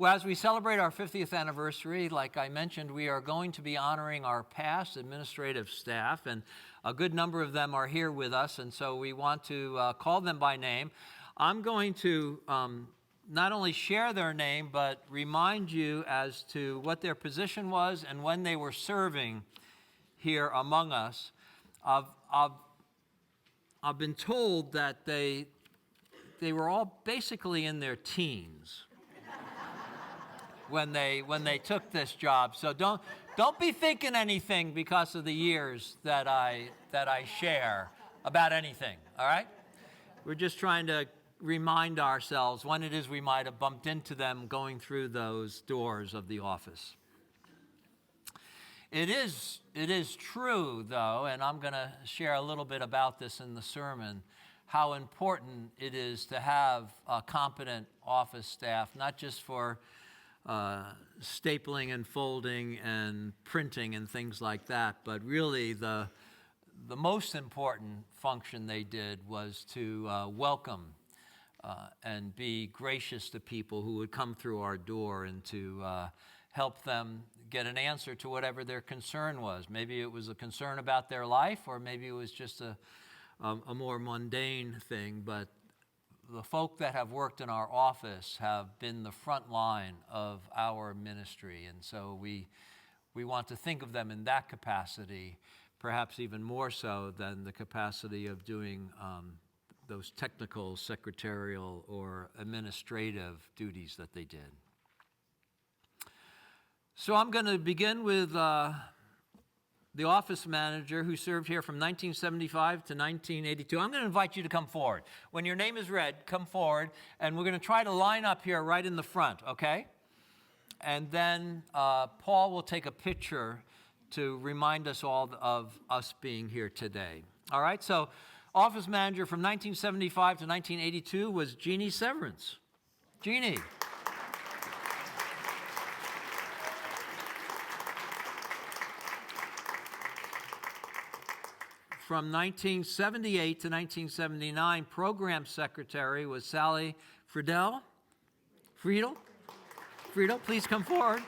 Well, as we celebrate our 50th anniversary, like I mentioned, we are going to be honoring our past administrative staff, and a good number of them are here with us, and so we want to call them by name. I'm going to not only share their name, but remind you as to what their position was and when they were serving here among us. I've been told that they were all basically in their teens when they took this job. So don't be thinking anything because of the years that I share about anything, all right? We're just trying to remind ourselves when it is we might have bumped into them going through those doors of the office. It is true, though, and I'm going to share a little bit about this in the sermon, how important it is to have a competent office staff, not just for stapling and folding and printing and things like that, but really the most important function they did was to welcome and be gracious to people who would come through our door and to help them get an answer to whatever their concern was. Maybe it was a concern about their life, or maybe it was just a more mundane thing, but the folk that have worked in our office have been the front line of our ministry, and so we want to think of them in that capacity, perhaps even more so than the capacity of doing those technical, secretarial, or administrative duties that they did. So I'm going to begin with the office manager who served here from 1975 to 1982. I'm going to invite you to come forward. When your name is read, come forward, and we're going to try to line up here right in the front, okay? And then Paul will take a picture to remind us all of us being here today. All right, so office manager from 1975 to 1982 was Jeanie Severance. Jeanie. From 1978 to 1979, program secretary was Sally Friedl. Friedl, please come forward.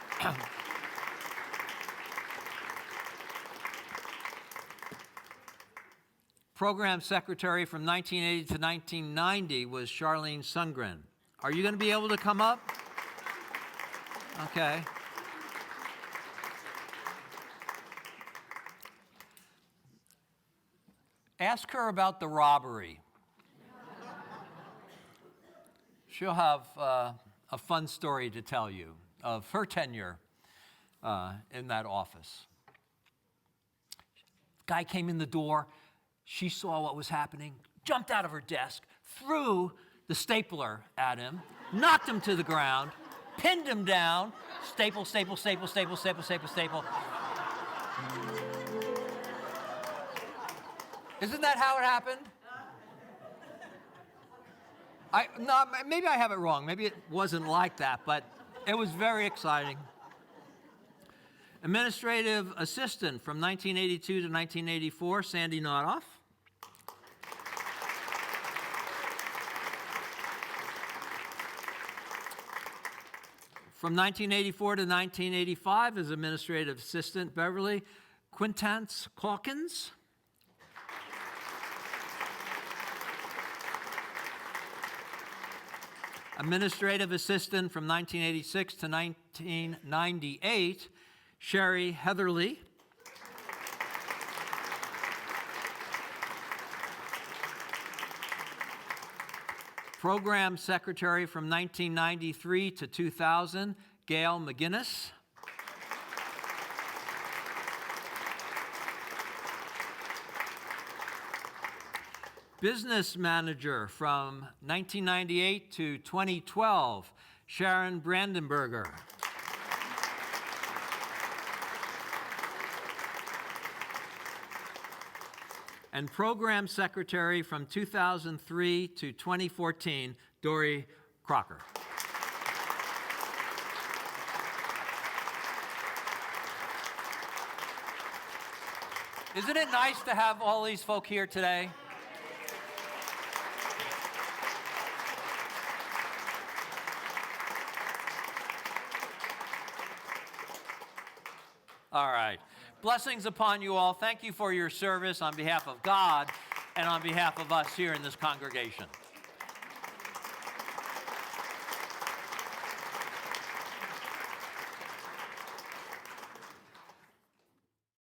Program secretary from 1980 to 1990 was Charlene Sundgren. Are you going to be able to come up? Okay. Ask her about the robbery. She'll have a fun story to tell you of her tenure in that office. Guy came in the door. She saw what was happening, jumped out of her desk, threw the stapler at him, knocked him to the ground, pinned him down, staple. Isn't that how it happened? Maybe I have it wrong. Maybe it wasn't like that, but it was very exciting. Administrative assistant from 1982 to 1984, Sandi Notthoff. From 1984 to 1985 as administrative assistant, Beverly, Quaintance, Caulkins. Administrative assistant from 1986 to 1998, Sherry Heatherly. Program secretary from 1993 to 2000, Gail McGinnis. Business manager from 1998 to 2012, Sharon Brandenberger. And program secretary from 2003 to 2014, Dorie Kracker. Isn't it nice to have all these folk here today? All right. Blessings upon you all. Thank you for your service on behalf of God and on behalf of us here in this congregation.